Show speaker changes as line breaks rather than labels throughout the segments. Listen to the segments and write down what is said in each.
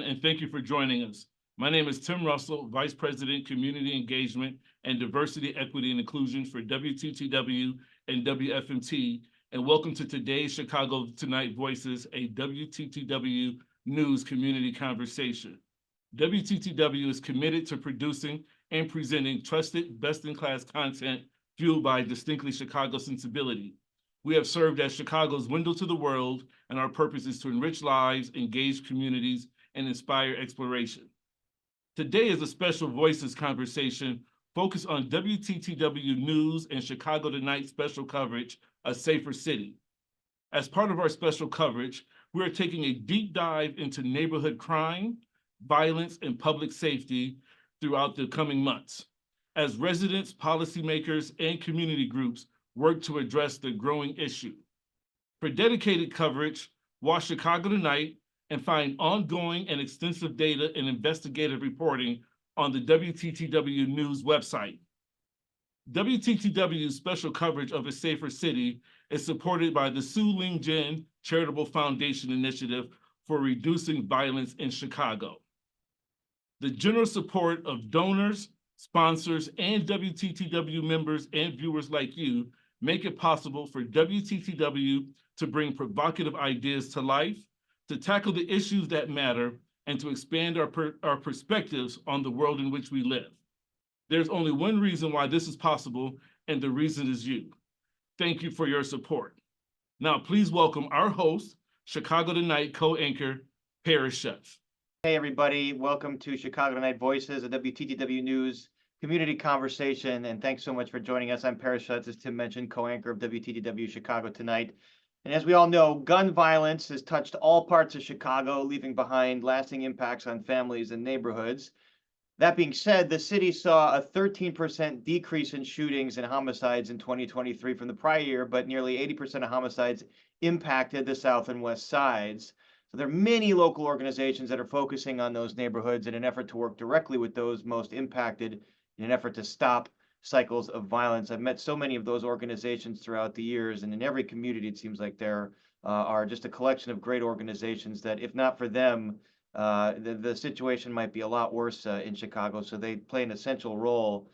everyone, and thank you for joining us. My name is Tim Russell, Vice President, Community Engagement and Diversity, Equity, and Inclusion for WTTW and WFMT, and welcome to today's Chicago Tonight Voices, a WTTW News Community Conversation. WTTW is committed to producing and presenting trusted, best-in-class content fueled by distinctly Chicago sensibility. We have served as Chicago's window to the world, and our purpose is to enrich lives, engage communities, and inspire exploration. Today is a special Voices conversation focused on WTTW News and Chicago Tonight special coverage, A Safer City. As part of our special coverage, we are taking a deep dive into neighborhood crime, violence, and public safety throughout the coming months, as residents, policymakers, and community groups work to address the growing issue. For dedicated coverage, watch Chicago Tonight and find ongoing and extensive data and investigative reporting on the WTTW News website. WTTW's special coverage of A Safer City is supported by the Su Ling Jin Charitable Foundation Initiative for Reducing Violence in Chicago. The generous support of donors, sponsors, and WTTW members and viewers like you make it possible for WTTW to bring provocative ideas to life, to tackle the issues that matter, and to expand our perspectives on the world in which we live. There's only one reason why this is possible, and the reason is you. Thank you for your support. Now, please welcome our host, Chicago Tonight co-anchor, Paris Schutz.
Hey, everybody. Welcome to Chicago Tonight Voices, a WTTW News community conversation, and thanks so much for joining us. I'm Paris Schutz, as Tim mentioned, co-anchor of WTTW Chicago Tonight. And as we all know, gun violence has touched all parts of Chicago, leaving behind lasting impacts on families and neighborhoods. That being said, the city saw a 13% decrease in shootings and homicides in 2023 from the prior year, but nearly 80% of homicides impacted the south and west sides. So there are many local organizations that are focusing on those neighborhoods in an effort to work directly with those most impacted in an effort to stop cycles of violence. I've met so many of those organizations throughout the years, and in every community, it seems like there are just a collection of great organizations that, if not for them, the situation might be a lot worse in Chicago. So they play an essential role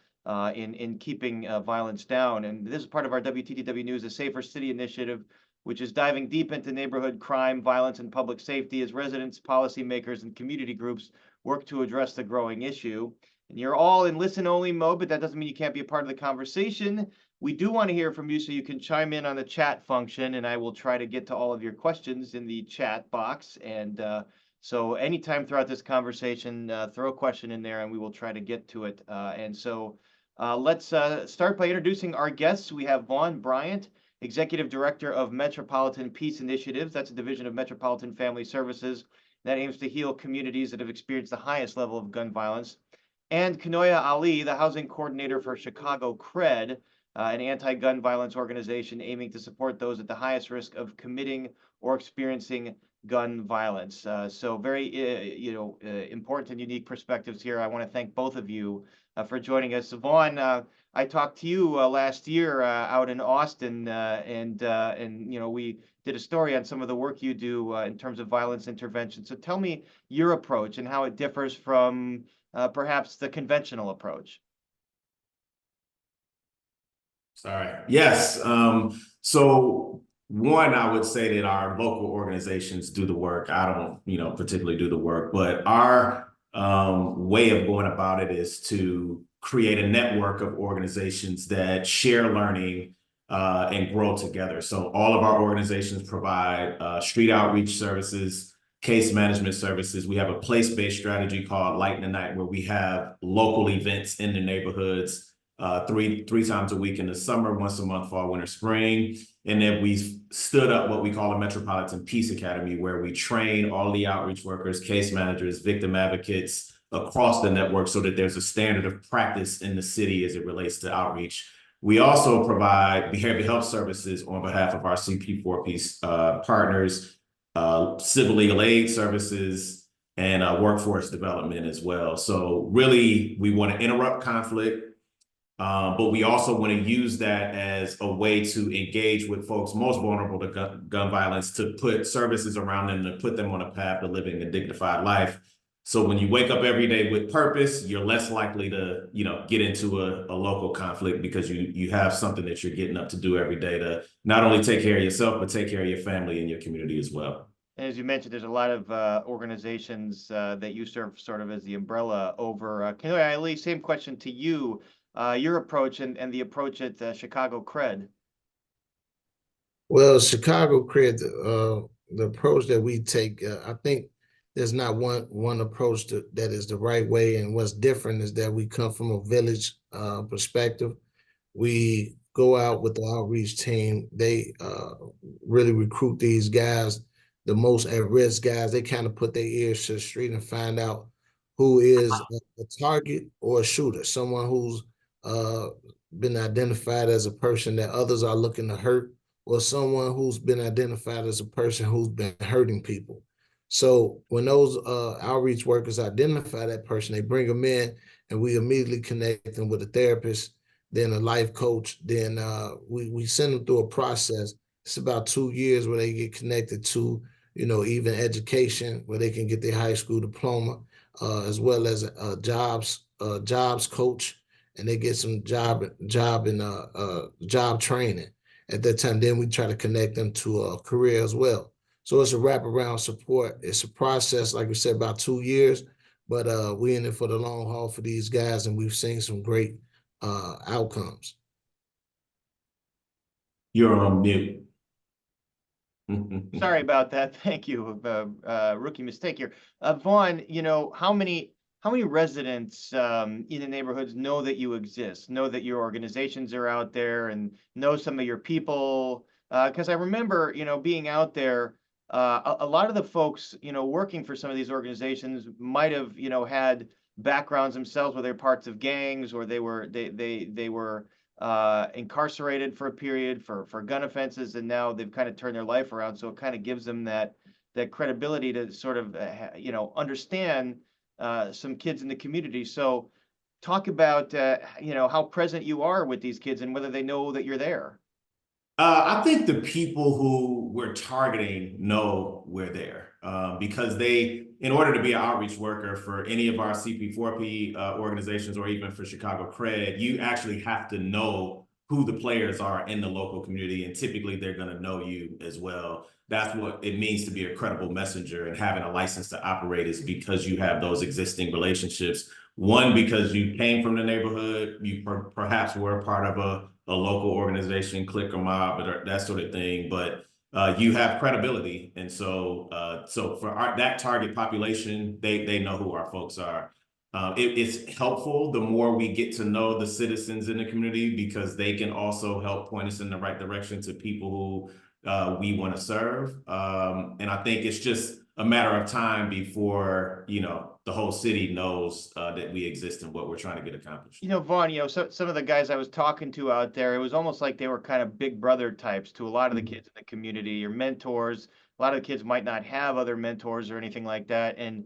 in keeping violence down. And this is part of our WTTW News, a Safer City initiative, which is diving deep into neighborhood crime, violence, and public safety as residents, policymakers, and community groups work to address the growing issue. And you're all in listen-only mode, but that doesn't mean you can't be a part of the conversation. We do want to hear from you, so you can chime in on the chat function, and I will try to get to all of your questions in the chat box. And so anytime throughout this conversation, throw a question in there, and we will try to get to it. Let's start by introducing our guests. We have Vaughn Bryant, Executive Director of Metropolitan Peace Initiatives. That's a division of Metropolitan Family Services that aims to heal communities that have experienced the highest level of gun violence. And Kanoya Ali, the Housing Coordinator for Chicago CRED, an anti-gun violence organization aiming to support those at the highest risk of committing or experiencing gun violence. So very, important and unique perspectives here. I want to thank both of you for joining us. Vaughn, I talked to you last year out in Austin, and we did a story on some of the work you do in terms of violence intervention. So tell me your approach and how it differs from perhaps the conventional approach.
Sorry. Yes. So one, I would say that our local organizations do the work. I don't, particularly do the work, but our way of going about it is to create a network of organizations that share learning and grow together. So all of our organizations provide street outreach services, case management services. We have a place-based strategy called Light in the Night, where we have local events in the neighborhoods three times a week in the summer, once a month, fall, winter, spring. And then we stood up what we call a Metropolitan Peace Academy, where we train all the outreach workers, case managers, victim advocates across the network so that there's a standard of practice in the city as it relates to outreach. We also provide behavioral health services on behalf of our CP4 Peace partners, civil legal aid services, and workforce development as well. So really, we want to interrupt conflict, but we also want to use that as a way to engage with folks most vulnerable to gun violence, to put services around them, to put them on a path to living a dignified life. So when you wake up every day with purpose, you're less likely to, get into a local conflict because you have something that you're getting up to do every day to not only take care of yourself, but take care of your family and your community as well.
And as you mentioned, there's a lot of organizations that you serve sort of as the umbrella over. Kanoya, Ali, same question to you. Your approach and the approach at Chicago CRED.
Well, Chicago CRED, the approach that we take, I think there's not one approach that is the right way. And what's different is that we come from a village perspective. We go out with the outreach team. They really recruit these guys, the most at-risk guys. They kind of put their ears to the street and find out who is a target or a shooter, someone who's been identified as a person that others are looking to hurt, or someone who's been identified as a person who's been hurting people. So when those outreach workers identify that person, they bring them in and we immediately connect them with a therapist, then a life coach. Then we send them through a process. It's about 2 years where they get connected to, even education, where they can get their high school diploma, as well as a jobs coach, and they get some job training at that time. Then we try to connect them to a career as well. So it's a wraparound support. It's a process, like we said, about 2 years, but we're in it for the long haul for these guys, and we've seen some great outcomes.
You're on mute.
Sorry about that. Thank you. Rookie mistake here. Vaughn, how many residents in the neighborhoods know that you exist, know that your organizations are out there, and know some of your people? Because I remember, being out there, a lot of the folks, working for some of these organizations might have, had backgrounds themselves where they're parts of gangs, or they were incarcerated for a period for gun offenses, and now they've kind of turned their life around. So it kind of gives them that credibility to sort of, understand some kids in the community. So talk about, how present you are with these kids and whether they know that you're there.
I think the people who we're targeting know we're there because in order to be an outreach worker for any of our CP4P organizations, or even for Chicago CRED, you actually have to know who the players are in the local community, and typically they're going to know you as well. That's what it means to be a credible messenger, and having a license to operate is because you have those existing relationships. One, because you came from the neighborhood, you perhaps were a part of a local organization, clique or mob, or that sort of thing, but you have credibility. And so for that target population, they know who our folks are. It's helpful the more we get to know the citizens in the community, because they can also help point us in the right direction to people who we want to serve. And I think it's just a matter of time before, the whole city knows that we exist and what we're trying to get accomplished.
Vaughn, so some of the guys I was talking to out there, it was almost like they were kind of big brother types to a lot of the kids in the community, your mentors. A lot of the kids might not have other mentors or anything like that, and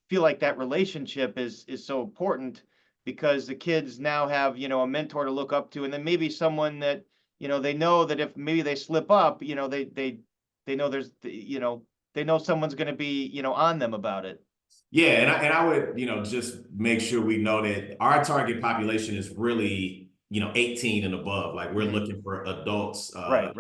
feel like that relationship is so important, because the kids now have, a mentor to look up to, and then maybe someone that, they know that if maybe they slip up, they know there's, they know someone's going to be, on them about it.
Yeah, and I would, just make sure we know that our target population is really, 18 and above. Like, we're looking for adults.
Right.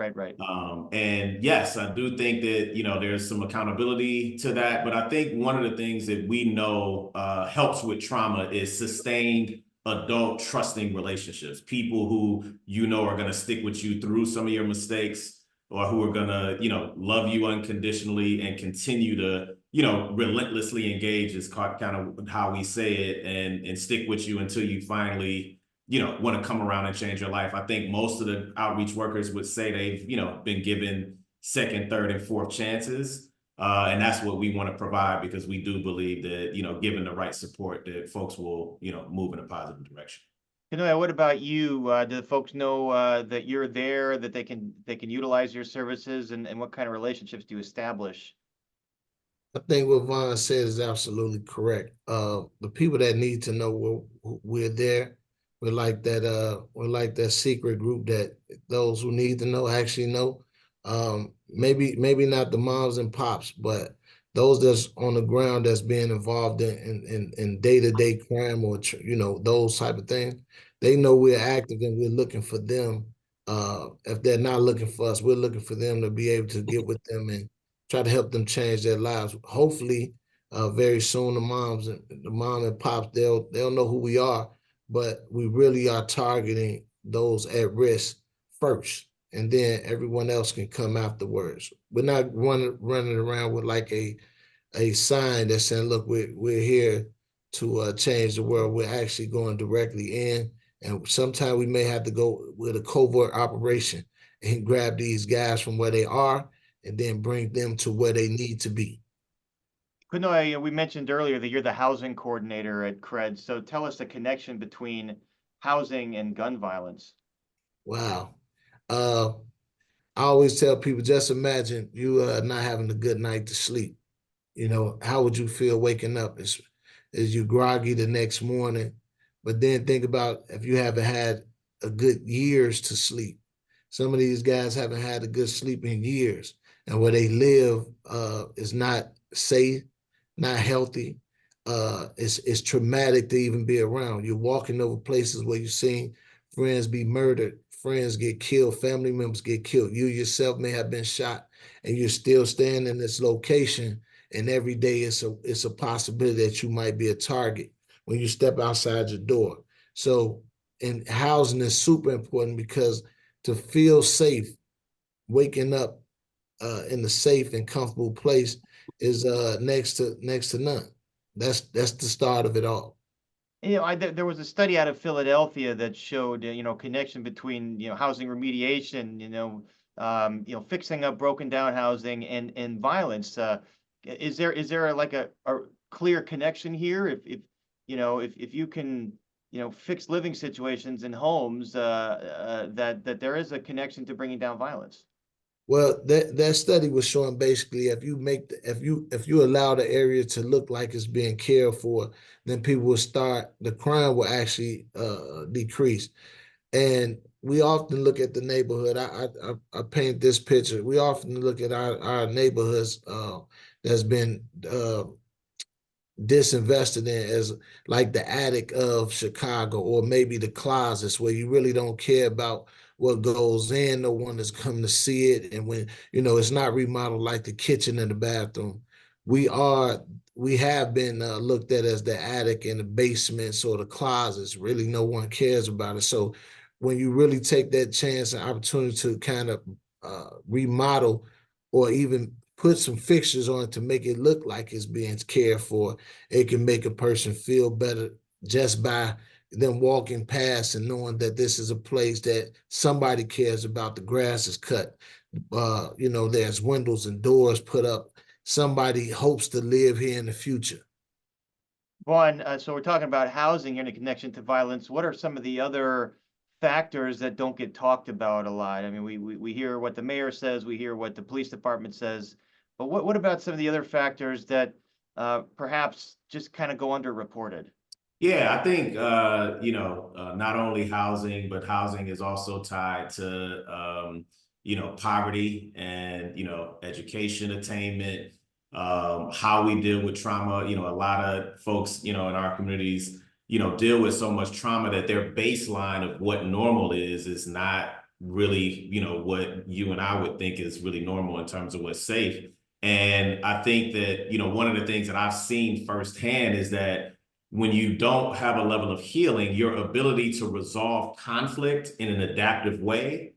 And yes, I do think that, there's some accountability to that. But I think one of the things that we know helps with trauma is sustained adult trusting relationships. People who, are going to stick with you through some of your mistakes, or who are going to, love you unconditionally and continue to, relentlessly engage, is kind of how we say it, and stick with you until you finally, want to come around and change your life. I think most of the outreach workers would say they've, been given second, third, and fourth chances. And that's what we want to provide, because we do believe that, given the right support, that folks will, move in a positive direction.
What about you? Do the folks know that you're there, that they can utilize your services, and what kind of relationships do you establish?
I think what Vaughn said is absolutely correct. The people that need to know we're there. We're like that secret group that those who need to know actually know. Maybe not the moms and pops, but those that's on the ground that's being involved in day-to-day crime or, you know, those type of things, they know we're active and we're looking for them. If they're not looking for us, we're looking for them to be able to get with them and try to help them change their lives. Hopefully, very soon the mom and pops, they'll know who we are, but we really are targeting those at risk first, and then everyone else can come afterwards. We're not running around with like a sign that's saying, look, we're here to change the world. We're actually going directly in. And sometimes we may have to go with a covert operation and grab these guys from where they are and then bring them to where they need to be.
Kanoya, we mentioned earlier that you're the housing coordinator at CRED. So tell us the connection between housing and gun violence.
Wow. I always tell people, just imagine you not having a good night to sleep. You know, how would you feel waking up? Is you groggy the next morning? But then think about if you haven't had a good years to sleep. Some of these guys haven't had a good sleep in years, and where they live is not safe, not healthy. It's traumatic to even be around. You're walking over places where you've seen friends be murdered, friends get killed, family members get killed. You yourself may have been shot, and you're still staying in this location. And every day it's a possibility that you might be a target when you step outside your door. So, and housing is super important because to feel safe, waking up in a safe and comfortable place is next to none. That's the start of it all.
You know, there was a study out of Philadelphia that showed, connection between, housing remediation, fixing up broken down housing and violence. Is there like a clear connection here? If you can, fix living situations in homes, that there is a connection to bringing down violence.
Well, that study was showing basically if you allow the area to look like it's being cared for, then people will start, the crime will actually decrease. And we often look at the neighborhood. I paint this picture. We often look at our neighborhoods that's been disinvested in as like the attic of Chicago, or maybe the closets where you really don't care about what goes in. No one is coming to see it. And when, it's not remodeled like the kitchen and the bathroom. We have been looked at as the attic and the basements or the closets. Really, no one cares about it. So when you really take that chance and opportunity to kind of remodel or even put some fixtures on it to make it look like it's being cared for, it can make a person feel better just by them walking past and knowing that this is a place that somebody cares about. The grass is cut. There's windows and doors put up. Somebody hopes to live here in the future.
Vaughn, so we're talking about housing here in connection to violence. What are some of the other factors that don't get talked about a lot? I mean, we hear what the mayor says, we hear what the police department says, but what about some of the other factors that perhaps just kind of go underreported?
Yeah, I think, not only housing, but housing is also tied to, poverty and, education attainment, how we deal with trauma. A lot of folks, in our communities, deal with so much trauma that their baseline of what normal is not really, what you and I would think is really normal in terms of what's safe. And I think that, one of the things that I've seen firsthand is that when you don't have a level of healing, your ability to resolve conflict in an adaptive way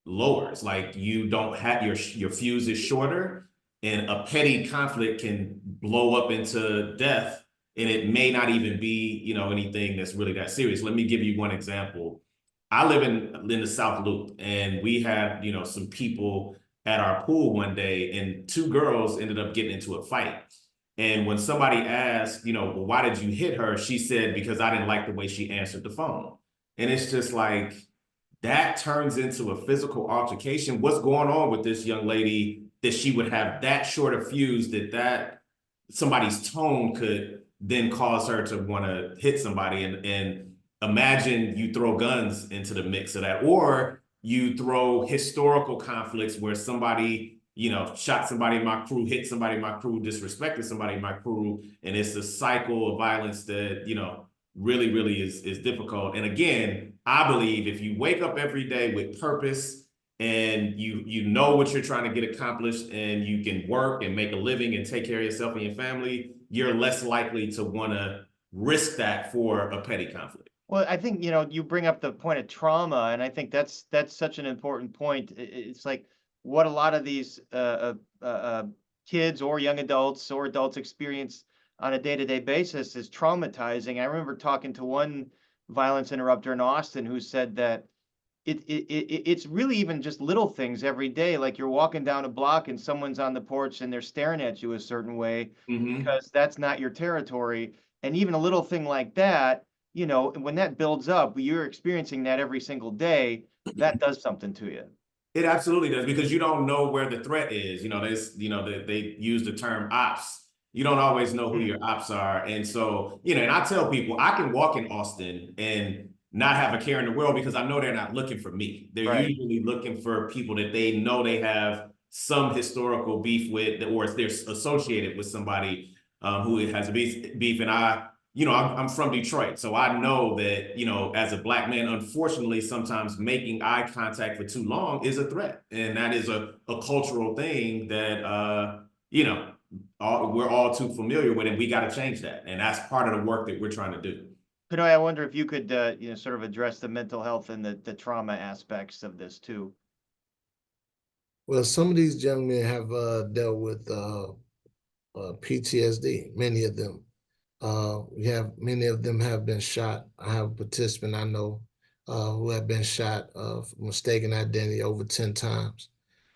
lowers. Like you don't have your fuse is shorter, and a petty conflict can blow up into death, and it may not even be, anything that's really that serious. Let me give you one example. I live in the South Loop, and we had, some people at our pool one day, and two girls ended up getting into a fight. And when somebody asked, well, why did you hit her? She said, because I didn't like the way she answered the phone. And it's just like, that turns into a physical altercation. What's going on with this young lady that she would have that short a fuse that somebody's tone could then cause her to want to hit somebody? And imagine you throw guns into the mix of that, or you throw historical conflicts where somebody, shot somebody in my crew, hit somebody in my crew, disrespected somebody in my crew. And it's a cycle of violence that, really, really is difficult. And again, I believe if you wake up every day with purpose and you know what you're trying to get accomplished and you can work and make a living and take care of yourself and your family, you're less likely to want to risk that for a petty conflict.
Well, I think, you bring up the point of trauma, and I think that's such an important point. It's like what a lot of these kids or young adults or adults experience on a day-to-day basis is traumatizing. I remember talking to one violence interrupter in Austin who said that it's really even just little things every day. Like you're walking down a block and someone's on the porch and they're staring at you a certain way because that's not your territory. And even a little thing like that, when that builds up, you're experiencing that every single day, that does something to you.
It absolutely does, because you don't know where the threat is. They use the term ops. You don't always know who your ops are. And so, and I tell people I can walk in Austin and not have a care in the world because I know they're not looking for me. They're usually looking for people that they know they have some historical beef with, or if they're associated with somebody who has a beef. And I'm from Detroit, so I know that, as a Black man, unfortunately, sometimes making eye contact for too long is a threat. And that is a cultural thing that, we're all too familiar with, and we got to change that. And that's part of the work that we're trying to do.
Kanoya, I wonder if you could, sort of address the mental health and the trauma aspects of this too.
Well, some of these young men have dealt with PTSD, many of them. Many of them have been shot. I have a participant I know who have been shot for mistaken identity over 10 times.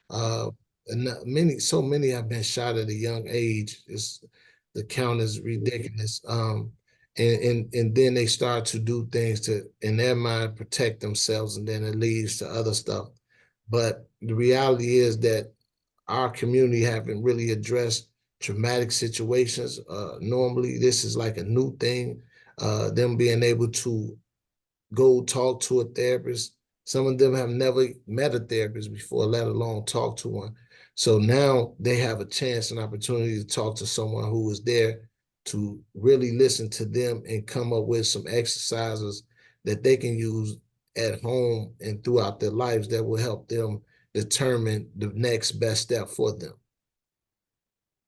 And so many have been shot at a young age. The count is ridiculous. And then they start to do things to, in their mind, protect themselves, and then it leads to other stuff. But the reality is that our community haven't really addressed traumatic situations. Normally, this is like a new thing. Them being able to go talk to a therapist. Some of them have never met a therapist before, let alone talk to one. So now they have a chance, an opportunity to talk to someone who is there to really listen to them and come up with some exercises that they can use at home and throughout their lives that will help them determine the next best step for them.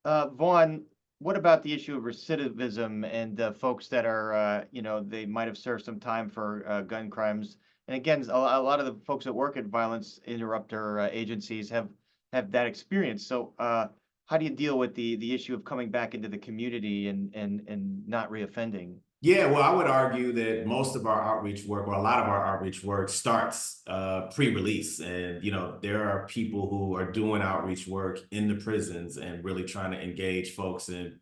Vaughn, what about the issue of recidivism and folks that are, they might have served some time for gun crimes? And again, a lot of the folks that work at violence interrupter agencies have that experience. So how do you deal with the issue of coming back into the community and not reoffending?
Yeah, well, I would argue that most of our outreach work, or a lot of our outreach work, starts pre-release. And, there are people who are doing outreach work in the prisons and really trying to engage folks and,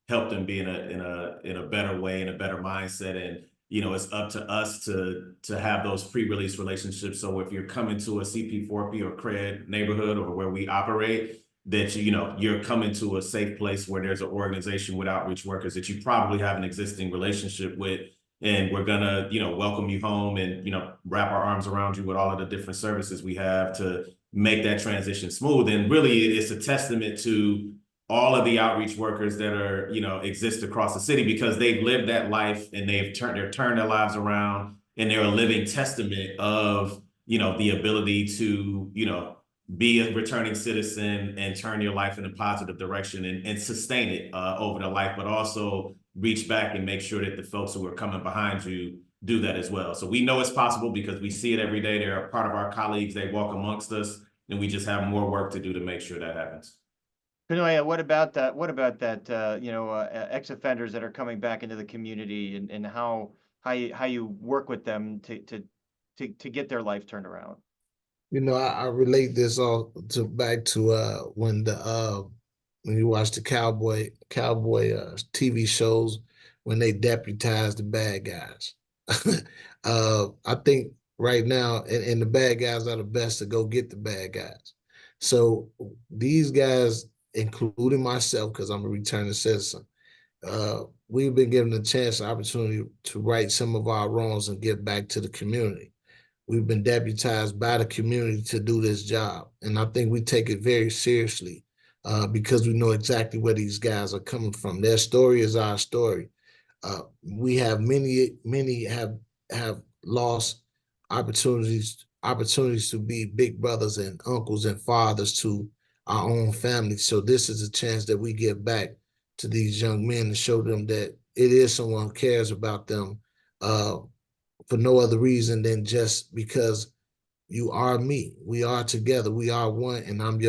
help them be in a better way, in a better mindset. And, it's up to us to have those pre-release relationships. So if you're coming to a CP4P or CRED neighborhood or where we operate, that you're coming to a safe place where there's an organization with outreach workers that you probably have an existing relationship with, and we're gonna welcome you home and wrap our arms around you with all of the different services we have to make that transition smooth. And really, it's a testament to all of the outreach workers that are exist across the city, because they've lived that life and they've turned their lives around, and they're a living testament of the ability to be a returning citizen and turn your life in a positive direction and sustain it over the life, but also reach back and make sure that the folks who are coming behind you do that as well. So we know it's possible because we see it every day. They're a part of our colleagues. They walk amongst us, and we just have more work to do to make sure that happens.
Kanoya, what about that, ex-offenders that are coming back into the community, and how you work with them to get their life turned around?
I relate this all back to when you watch the cowboy TV shows, when they deputize the bad guys. I think right now, and the bad guys are the best to go get the bad guys. So these guys, including myself, because I'm a returning citizen, we've been given a chance, an opportunity to right some of our wrongs and give back to the community. we've been deputized by the community to do this job. And I think we take it very seriously because we know exactly where these guys are coming from. Their story is our story. We have many have lost opportunities to be big brothers and uncles and fathers to our own families. So this is a chance that we give back to these young men to show them that it is someone who cares about them for no other reason than just because you are me. We are together. We are one, and I'm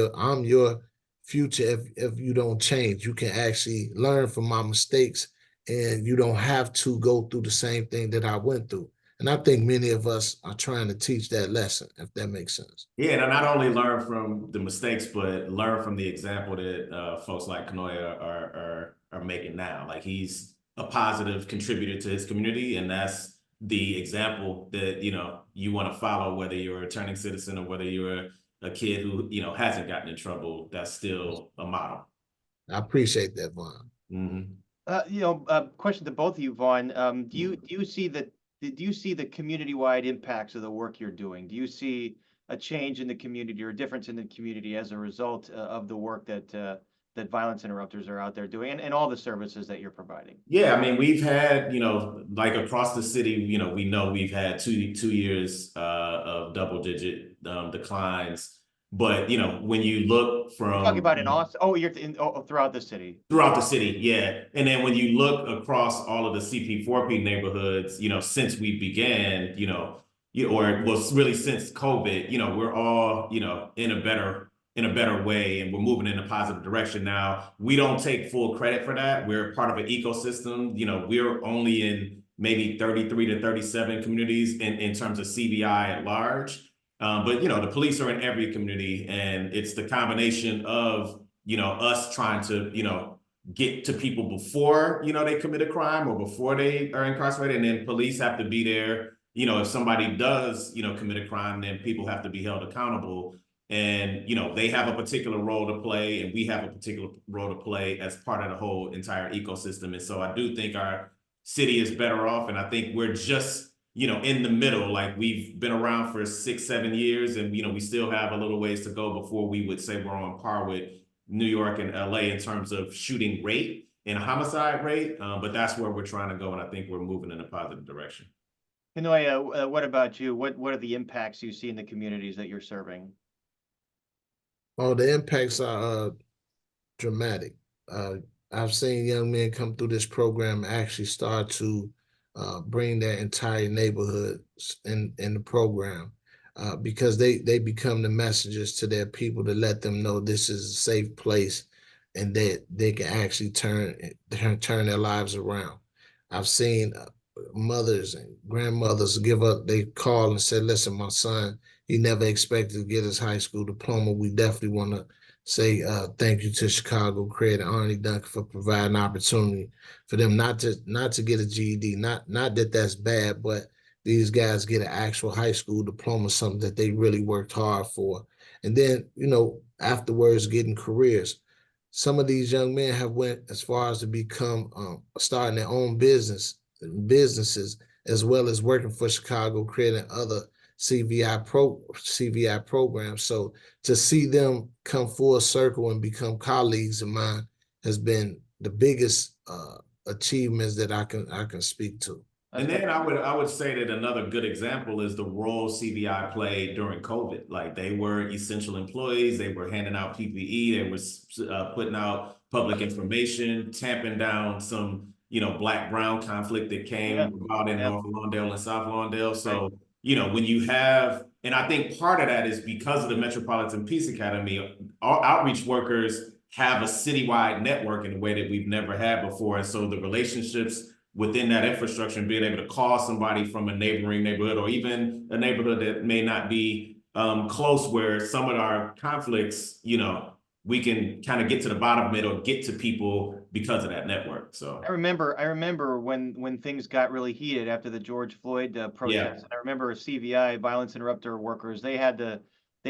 your future. If you don't change, you can actually learn from my mistakes, and you don't have to go through the same thing that I went through. And I think many of us are trying to teach that lesson, if that makes sense.
Yeah, and not only learn from the mistakes, but learn from the example that folks like Kanoya are making now. Like, he's a positive contributor to his community, and that's the example that you want to follow, whether you're a returning citizen or whether you're a kid who hasn't gotten in trouble. That's still a model.
I appreciate that, Vaughn.
Mm-hmm.
Question to both of you, Vaughn. Do you see the community-wide impacts of the work you're doing? Do you see a change in the community or a difference in the community as a result of the work that violence interrupters are out there doing and all the services that you're providing?
Yeah, I mean, we've had, like across the city, we know we've had two years of double-digit declines. But when you look from
talking about in Austin, throughout the city.
Throughout the city, yeah. And then when you look across all of the CP4P neighborhoods, since we began, or was really since COVID, we're all, in a better way, and we're moving in a positive direction now. We don't take full credit for that. We're part of an ecosystem. We're only in maybe 33 to 37 communities in terms of CVI at large. But the police are in every community, and it's the combination of us trying to get to people before they commit a crime or before they are incarcerated, and then police have to be there. If somebody does commit a crime, then people have to be held accountable, and they have a particular role to play, and we have a particular role to play as part of the whole entire ecosystem. And so I do think our city is better off, and I think we're just in the middle. Like, we've been around for 6-7 years, and we still have a little ways to go before we would say we're on par with New York and LA in terms of shooting rate and homicide rate. But that's where we're trying to go, and I think we're moving in a positive direction.
Kanoya, what about you? What are the impacts you see in the communities that you're serving?
Oh, the impacts are dramatic. I've seen young men come through this program actually start to bring their entire neighborhood in the program because they become the messengers to their people to let them know this is a safe place and that they can actually turn their lives around. I've seen mothers and grandmothers give up. They call and say, listen, my son, he never expected to get his high school diploma. We definitely want to say thank you to Chicago CRED and Arnie Duncan for providing opportunity for them not to get a GED. Not that that's bad, but these guys get an actual high school diploma, something that they really worked hard for. And then, afterwards getting careers. Some of these young men have went as far as to become starting their own businesses, as well as working for Chicago CRED and other CVI programs. So to see them come full circle and become colleagues of mine has been the biggest achievements that I can speak to.
And then I would say that another good example is the role CVI played during COVID. Like, they were essential employees. They were handing out PPE. They were putting out public information, tamping down some black-brown conflict that came about in North Lawndale and South Lawndale. So when you have, and I think part of that is because of the Metropolitan Peace Academy, our outreach workers have a citywide network in a way that we've never had before. And so the relationships within that infrastructure and being able to call somebody from a neighboring neighborhood or even a neighborhood that may not be close, where some of our conflicts, we can kind of get to the bottom of it or get to people because of that network. So
I remember when things got really heated after the George Floyd protests. And I remember CVI, violence interrupter workers, they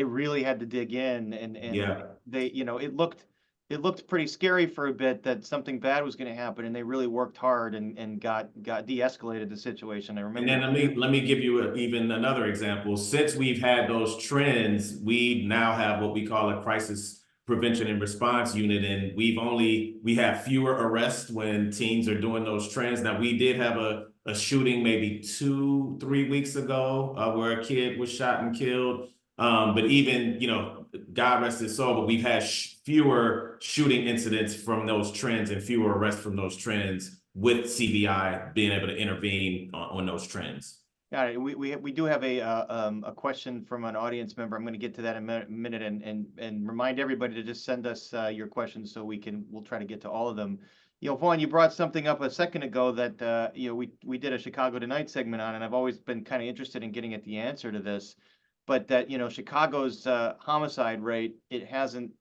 really had to dig in, and they, it looked pretty scary for a bit that something bad was going to happen, and they really worked hard and got de-escalated the situation. I remember.
And then let me give you even another example. Since we've had those trends, we now have what we call a crisis prevention and response unit, and we have fewer arrests when teens are doing those trends. Now, we did have a shooting maybe 2-3 weeks ago where a kid was shot and killed. But even, you know, God rest his soul, but we've had fewer shooting incidents from those trends and fewer arrests from those trends, with CVI being able to intervene on those trends.
Got it. We do have a question from an audience member. I'm going to get to that in a minute, and remind everybody to just send us your questions so we'll try to get to all of them. You know, Vaughn, you brought something up a second ago that you know, we did a Chicago Tonight segment on, and I've always been kind of interested in getting at the answer to this. But that, you know, Chicago's homicide rate, it hasn't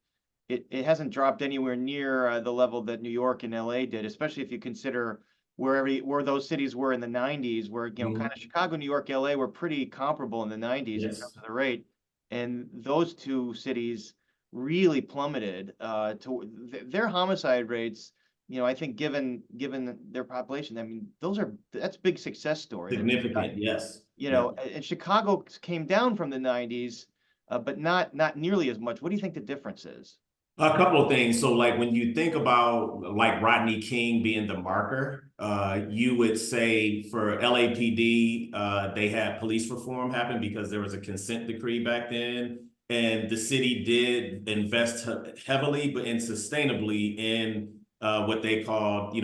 dropped anywhere near the level that New York and LA did, especially if you consider where those cities were in the 90s, where, you know, kind of Chicago, New York, LA were pretty comparable in the 90s in terms of the rate. And those two cities really plummeted to their homicide rates. You know, I think given their population, I mean, that's big success story.
Significant, yes.
You know, and Chicago came down from the 90s, but not nearly as much. What do you think the difference is?
A couple of things. So like when you think about like Rodney King being the marker, you would say for LAPD, they had police reform happen because there was a consent decree back then. And the city did invest heavily but sustainably in what they called,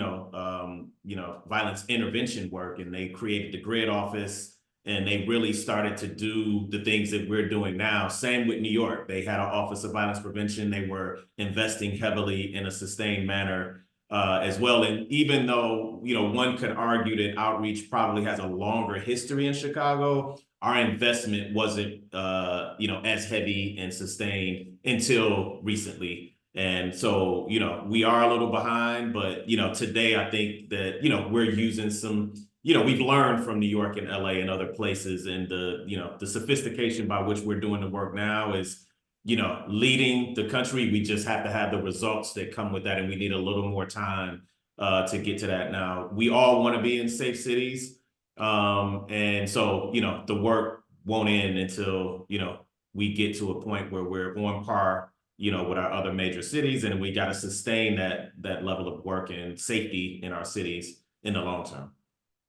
violence intervention work. And they created the GRID office, and they really started to do the things that we're doing now. Same with New York. They had an Office of Violence Prevention. They were investing heavily in a sustained manner as well. And even though, you know, one could argue that outreach probably has a longer history in Chicago, our investment wasn't, as heavy and sustained until recently. And so, you know, we are a little behind, but, you know, today I think that, you know, we're using some, you know, we've learned from New York and LA and other places, and the sophistication by which we're doing the work now is, you know, leading the country. We just have to have the results that come with that, and we need a little more time to get to that. Now, we all want to be in safe cities, and so, you know, the work won't end until, you know, we get to a point where we're on par, you know, with our other major cities, and we got to sustain that level of work and safety in our cities in the long term.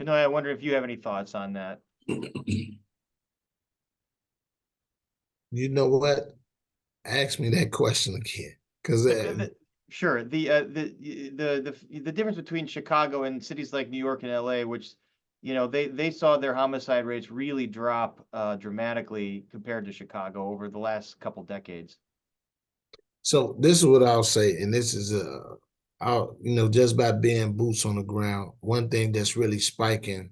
Kanoya, I wonder if you have any thoughts on that.
You know what? Ask me that question again, because
sure. The difference between Chicago and cities like New York and LA, which, you know, they saw their homicide rates really drop dramatically compared to Chicago over the last couple decades.
So this is what I'll say, and this is just by being boots on the ground, one thing that's really spiking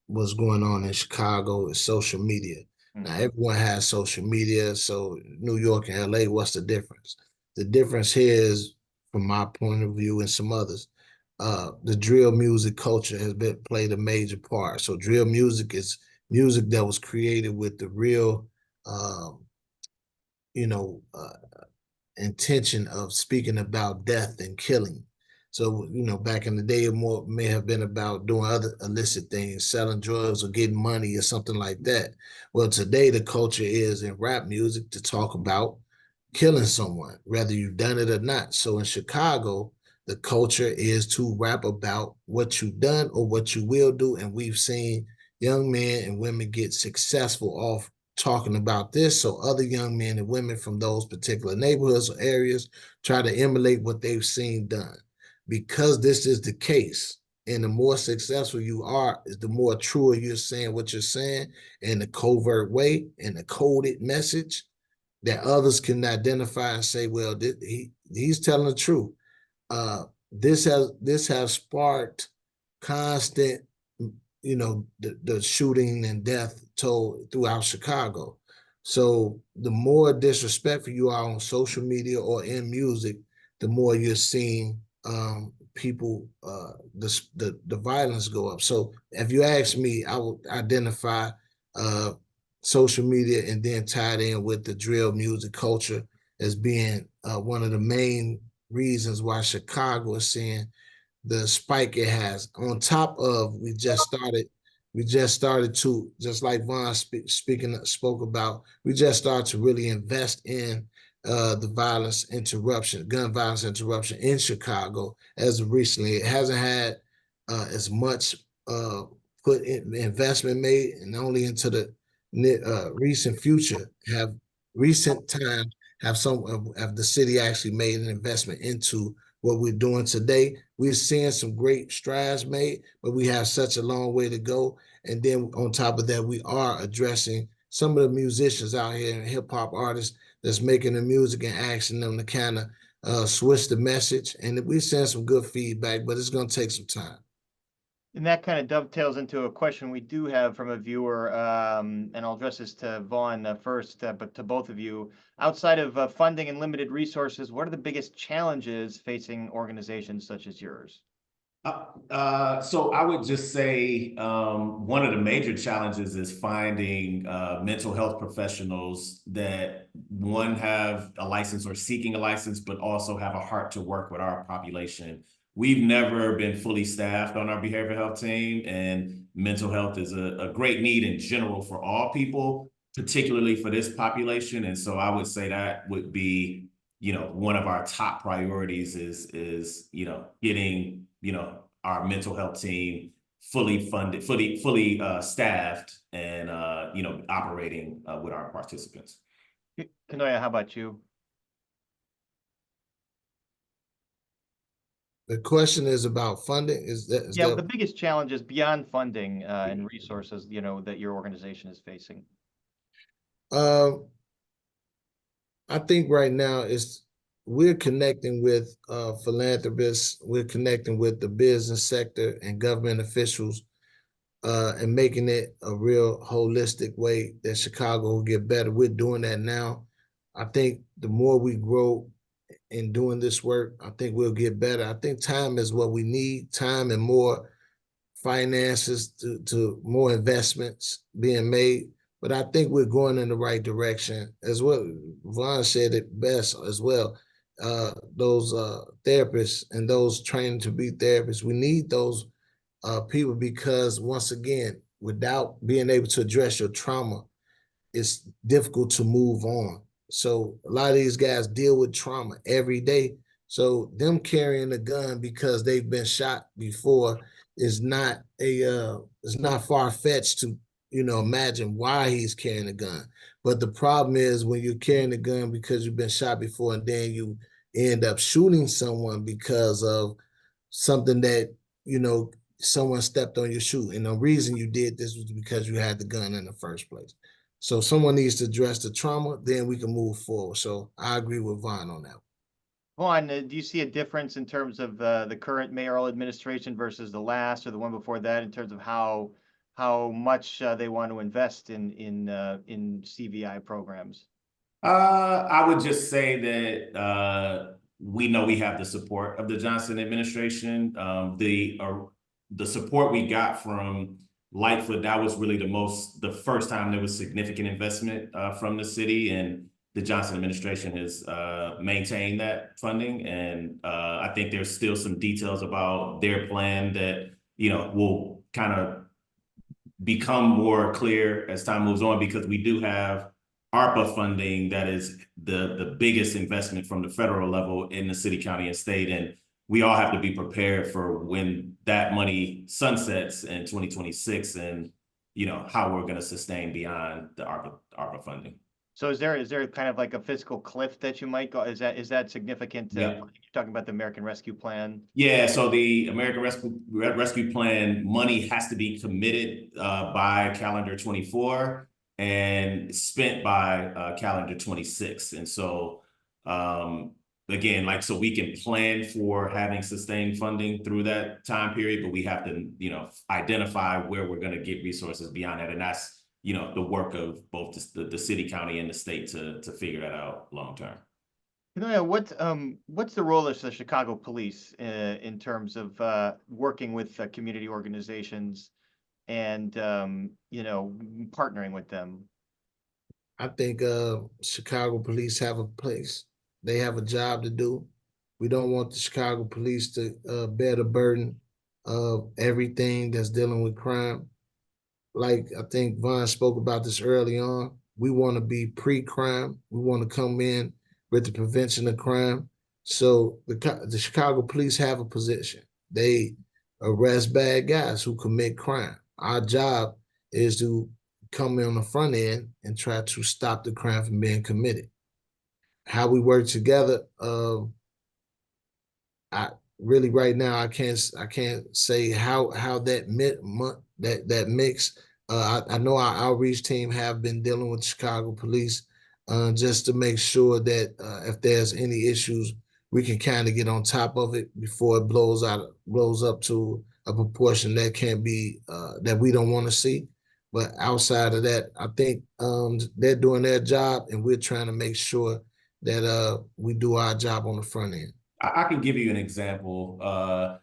what's going on in Chicago is social media. Now, everyone has social media, so New York and LA, what's the difference? The difference here is, from my point of view and some others, the drill music culture has played a major part. So drill music is music that was created with the real, intention of speaking about death and killing. So, you know, back in the day, it may have been about doing other illicit things, selling drugs or getting money or something like that. Well, today the culture is in rap music to talk about killing someone, whether you've done it or not. So in Chicago, the culture is to rap about what you've done or what you will do. And we've seen young men and women get successful off talking about this, so other young men and women from those particular neighborhoods or areas try to emulate what they've seen done. Because this is the case, and the more successful you are, is the more truer you're saying what you're saying in a covert way, in a coded message that others can identify and say, well, he's telling the truth. This has sparked constant, you know, the shooting and death toll throughout Chicago. So the more disrespectful you are on social media or in music, the more you're seeing people, the violence go up. So if you ask me, I would identify social media and then tie it in with the drill music culture as being one of the main reasons why Chicago is seeing the spike it has. On top of, we just started to, just like Vaughn spoke about, we just started to really invest in the gun violence interruption in Chicago as of recently. It hasn't had as much investment made, and only into the recent future have some of the city actually made an investment into what we're doing today. We're seeing some great strides made, but we have such a long way to go. And then on top of that, we are addressing some of the musicians out here and hip hop artists that's making the music and asking them to kind of switch the message. And we're seeing some good feedback, but it's going to take some time.
And that kind of dovetails into a question we do have from a viewer, and I'll address this to Vaughn first, but to both of you. Outside of funding and limited resources, what are the biggest challenges facing organizations such as yours?
So I would just say one of the major challenges is finding mental health professionals that, one, have a license or seeking a license, but also have a heart to work with our population. We've never been fully staffed on our behavioral health team, and mental health is a great need in general for all people, particularly for this population. And so I would say that would be, one of our top priorities is getting, our mental health team fully funded, fully staffed, and, operating with our participants.
Kanoya, how about you?
The question is about funding.
The biggest challenges beyond funding and resources, that your organization is facing?
I think right now we're connecting with philanthropists, we're connecting with the business sector and government officials, and making it a real holistic way that Chicago will get better. We're doing that now. I think the more we grow in doing this work, I think we'll get better. I think time is what we need, time and more finances to more investments being made. But I think we're going in the right direction as well. Vaughn said it best as well. Those therapists and those trained to be therapists, we need those people, because once again, without being able to address your trauma, it's difficult to move on. So a lot of these guys deal with trauma every day. So them carrying a gun because they've been shot before is not it's not far-fetched to imagine why he's carrying a gun. But the problem is when you're carrying a gun because you've been shot before, and then you end up shooting someone because of something that someone stepped on your shoe, and the reason you did this was because you had the gun in the first place. So someone needs to address the trauma, then we can move forward. So I agree with Vaughn on that.
Vaughn, do you see a difference in terms of the current mayoral administration versus the last or the one before that, in terms of how much they want to invest in CVI programs?
I would just say that we know we have the support of the Johnson administration. The support we got from Lightfoot, that was really the first time there was significant investment from the city, and the Johnson administration has maintained that funding. And I think there's still some details about their plan that, will kind of become more clear as time moves on, because we do have ARPA funding that is the biggest investment from the federal level in the city, county, and state. And we all have to be prepared for when that money sunsets in 2026, and how we're going to sustain beyond the ARPA funding.
So is there kind of like a fiscal cliff that you might go? Is that significant?
Yeah.
You're talking about the American Rescue Plan.
Yeah. So the American Rescue Plan money has to be committed by calendar 24 and spent by calendar 26. And so, again, so we can plan for having sustained funding through that time period, but we have to, identify where we're going to get resources beyond that. And that's, the work of both the city, county, and the state to figure that out long term.
What's the role of the Chicago police in terms of working with community organizations and partnering with them?
I think Chicago police have a place. They have a job to do. We don't want the Chicago police to bear the burden of everything that's dealing with crime. Like I think Vaughn spoke about this early on. We want to be pre-crime. We want to come in with the prevention of crime. So the Chicago police have a position. They arrest bad guys who commit crime. Our job is to come in on the front end and try to stop the crime from being committed. How we work together, I really right now I can't say how that mix. I know our outreach team have been dealing with Chicago police just to make sure that if there's any issues, we can kind of get on top of it before it blows up to a proportion that can't be that we don't want to see. But outside of that, I think they're doing their job, and we're trying to make sure that we do our job on the front end.
I can give you an example. I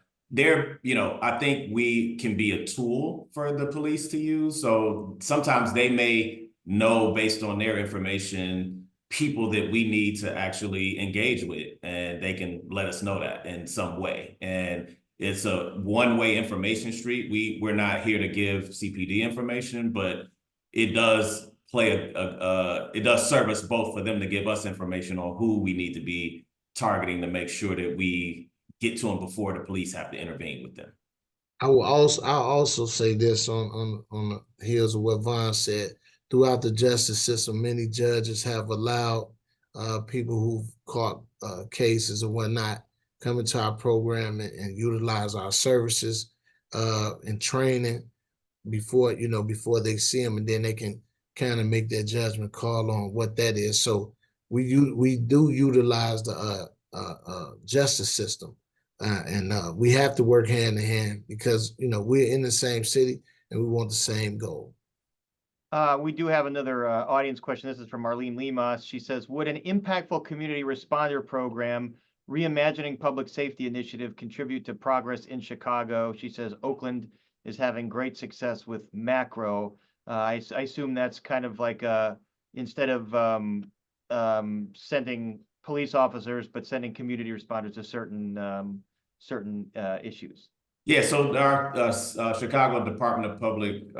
think we can be a tool for the police to use. So sometimes they may know based on their information, people that we need to actually engage with, and they can let us know that in some way. And it's a one-way information street. We're not here to give CPD information, but it does it does serve us both for them to give us information on who we need to be targeting to make sure that we get to them before the police have to intervene with them.
I'll also say this on the heels of what Vaughn said. Throughout the justice system, many judges have allowed people who've caught cases and whatnot come into our program and utilize our services and training before they see them, and then they can kind of make their judgment call on what that is. So we do utilize the justice system, and we have to work hand in hand because we're in the same city and we want the same goal.
We do have another audience question. This is from Marlene Lima. She says, would an impactful community responder program, Reimagining public safety initiative, contribute to progress in Chicago? She says Oakland is having great success with macro. I assume that's kind of like instead of sending police officers, but sending community responders to certain issues.
Yeah, so our Chicago Department of Public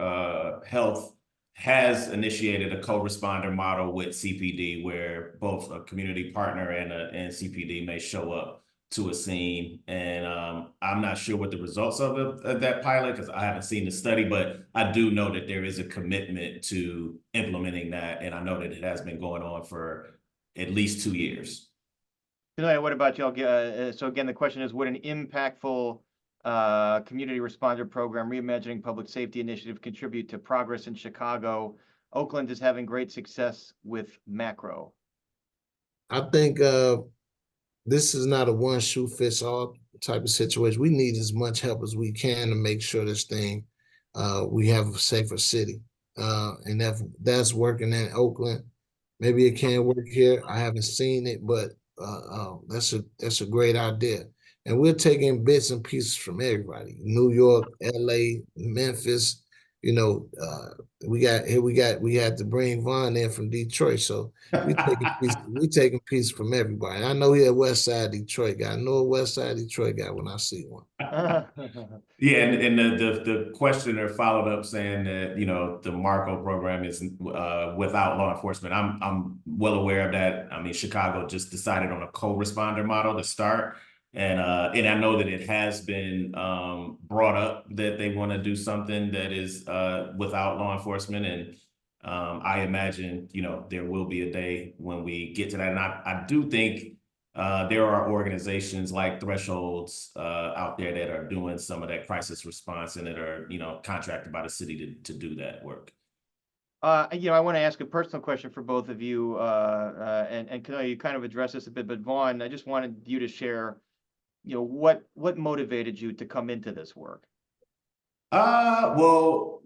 Health has initiated a co-responder model with CPD, where both a community partner and CPD may show up to a scene. And I'm not sure what the results of that pilot, because I haven't seen the study, but I do know that there is a commitment to implementing that. And I know that it has been going on for at least 2 years.
Kanoya, what about y'all? So again, the question is, would an impactful community responder program, Reimagining public safety initiative, contribute to progress in Chicago? Oakland is having great success with macro.
I think this is not a one shoe fits all type of situation. We need as much help as we can to make sure this thing, we have a safer city. And that's working in Oakland. Maybe it can't work here. I haven't seen it, but that's a great idea. And we're taking bits and pieces from everybody. New York, LA, Memphis, we had to bring Vaughn in from Detroit. So we taking pieces from everybody. And I know he a West Side Detroit guy. I know a West Side Detroit guy when I see one.
Yeah, and the questioner followed up saying that the Marco program is without law enforcement. I'm well aware of that. I mean, Chicago just decided on a co-responder model to start. And I know that it has been brought up that they want to do something that is without law enforcement. And I imagine, there will be a day when we get to that. And I do think there are organizations like Thresholds out there that are doing some of that crisis response and that are, contracted by the city to do that work.
I want to ask a personal question for both of you. And Kanoya, you kind of addressed this a bit, but Vaughn, I just wanted you to share what motivated you to come into this work?
Well,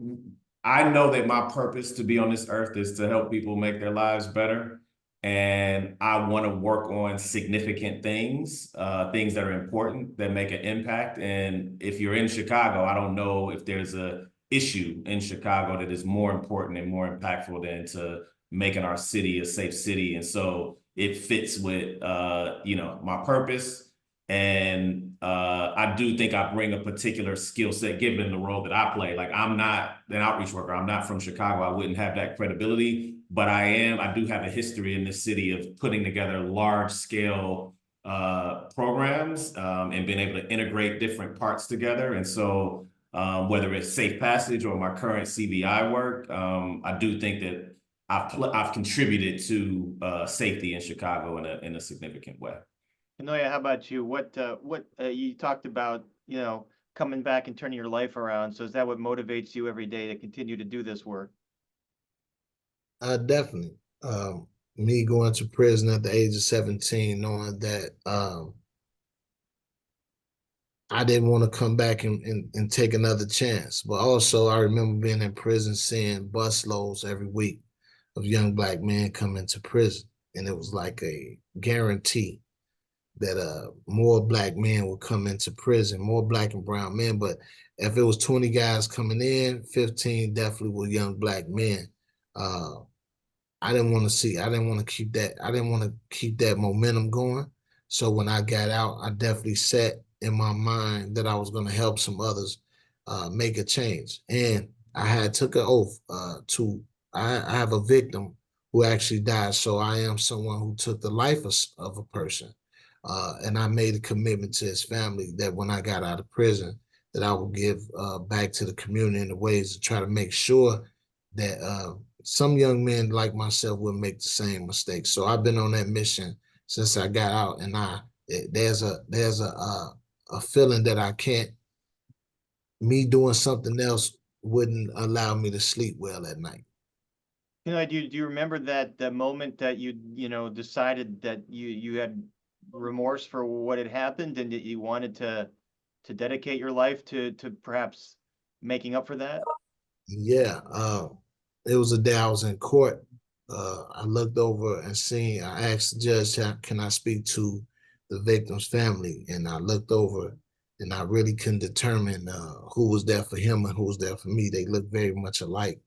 I know that my purpose to be on this earth is to help people make their lives better. And I want to work on significant things, things that are important, that make an impact. And if you're in Chicago, I don't know if there's a issue in Chicago that is more important and more impactful than to making our city a safe city. And so it fits with, my purpose. And I do think I bring a particular skill set given the role that I play. Like, I'm not an outreach worker. I'm not from Chicago. I wouldn't have that credibility, but I do have a history in this city of putting together large scale programs and being able to integrate different parts together. And so whether it's Safe Passage or my current CVI work, I do think that I've contributed to safety in Chicago in a significant way.
Kanoya, how about you? What you talked about, coming back and turning your life around. So is that what motivates you every day to continue to do this work?
Definitely. Me going to prison at the age of 17, knowing that I didn't want to come back and take another chance. But also, I remember being in prison, seeing busloads every week of young Black men come into prison. And it was like a guarantee that more Black men would come into prison, more Black and brown men. But if it was 20 guys coming in, 15 definitely were young Black men. I didn't want to keep that momentum going. So when I got out, I definitely set in my mind that I was going to help some others make a change. And I had took an oath I have a victim who actually died. So I am someone who took the life of a person. And I made a commitment to his family that when I got out of prison, that I will give back to the community in the ways to try to make sure that some young men like myself will make the same mistakes. So I've been on that mission since I got out, and there's a feeling that I can't. Me doing something else wouldn't allow me to sleep well at night.
Do you remember that the moment that you decided that you had remorse for what had happened and that you wanted to dedicate your life to perhaps making up for that?
Yeah, it was a day I was in court. I looked over and I asked the judge, can I speak to the victim's family? And I looked over and I really couldn't determine who was there for him and who was there for me. They looked very much alike.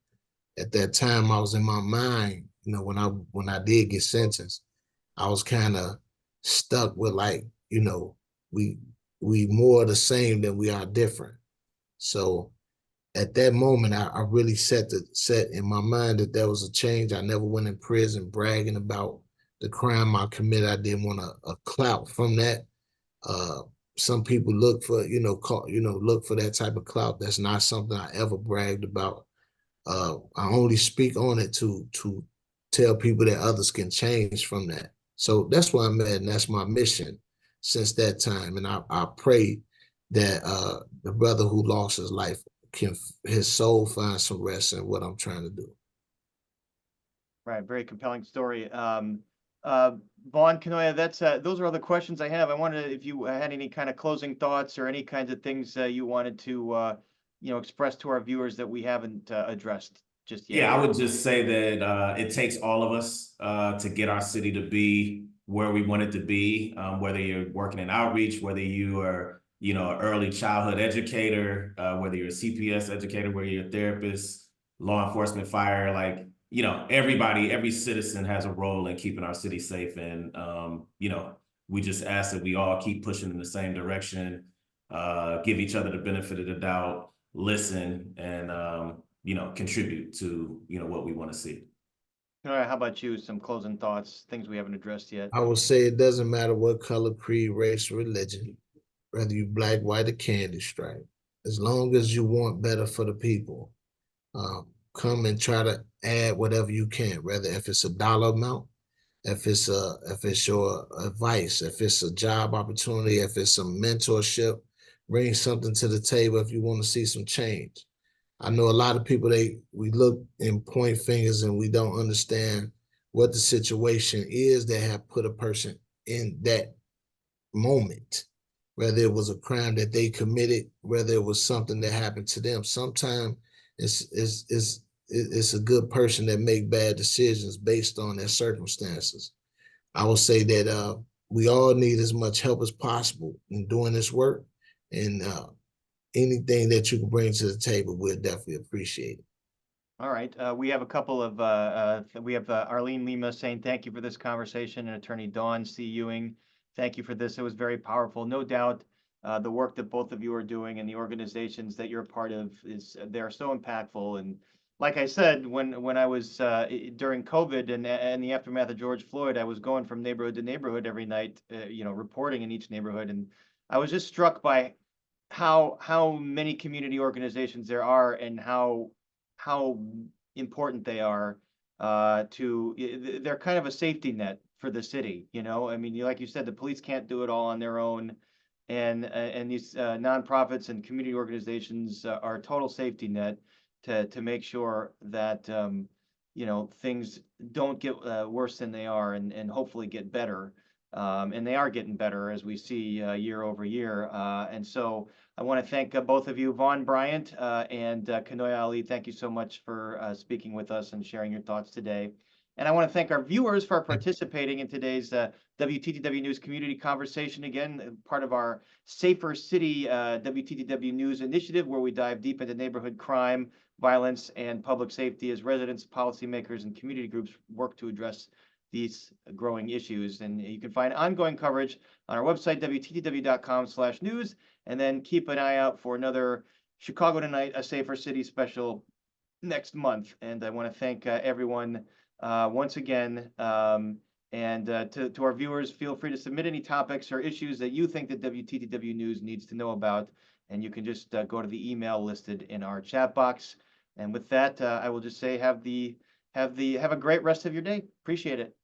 At that time, I was in my mind, when I did get sentenced, I was kind of stuck with we more the same than we are different. So at that moment, I really set in my mind that there was a change. I never went in prison bragging about the crime I committed. I didn't want a clout from that. Some people look for, look for that type of clout. That's not something I ever bragged about. I only speak on it to tell people that others can change from that. So that's where I'm at, and that's my mission since that time. And I pray that the brother who lost his life his soul find some rest in what I'm trying to do.
Right, very compelling story. Vaughn, Kanoya, those are all the questions I have. I wanted if you had any kind of closing thoughts or any kinds of things you wanted to express to our viewers that we haven't addressed just yet.
Yeah, I would just say that it takes all of us to get our city to be where we want it to be, whether you're working in outreach, whether you are an early childhood educator, whether you're a CPS educator, whether you're a therapist, law enforcement, fire, every citizen has a role in keeping our city safe. And, we just ask that we all keep pushing in the same direction, give each other the benefit of the doubt, listen, and, contribute to, what we want to see.
All right, how about you? Some closing thoughts, things we haven't addressed yet.
I would say it doesn't matter what color, creed, race, religion, whether you black, white, or candy stripe. As long as you want better for the people, come and try to add whatever you can, whether if it's a dollar amount, if it's your advice, if it's a job opportunity, if it's some mentorship, bring something to the table if you want to see some change. I know a lot of people, we look and point fingers and we don't understand what the situation is that have put a person in that moment, whether it was a crime that they committed, whether it was something that happened to them. Sometimes it's a good person that make bad decisions based on their circumstances. I will say that we all need as much help as possible in doing this work, and anything that you can bring to the table, we'll definitely appreciate it.
All right. We have a couple of, we have Arlene Lima saying, thank you for this conversation, and Attorney Dawn C. Ewing. Thank you for this. It was very powerful. No doubt the work that both of you are doing and the organizations that you're a part of they're so impactful. And like I said, when I was during COVID and the aftermath of George Floyd, I was going from neighborhood to neighborhood every night, reporting in each neighborhood. And I was just struck by how many community organizations there are and how important they are they're kind of a safety net for the city. I mean, like you said, the police can't do it all on their own, and these nonprofits and community organizations are a total safety net to make sure that things don't get worse than they are, and hopefully get better. And they are getting better, as we see year over year. And so I want to thank both of you, Vaughn Bryant and Kanoya Ali. Thank you so much for speaking with us and sharing your thoughts today. And I want to thank our viewers for participating in today's WTTW News Community Conversation. Again, part of our Safer City WTTW News initiative, where we dive deep into neighborhood crime, violence, and public safety as residents, policymakers, and community groups work to address these growing issues. And you can find ongoing coverage on our website, WTTW.com/news, and then keep an eye out for another Chicago Tonight, a Safer City special next month. And I want to thank everyone once again. And to our viewers, feel free to submit any topics or issues that you think that WTTW News needs to know about. And you can just go to the email listed in our chat box. And with that, I will just say have a great rest of your day. Appreciate it.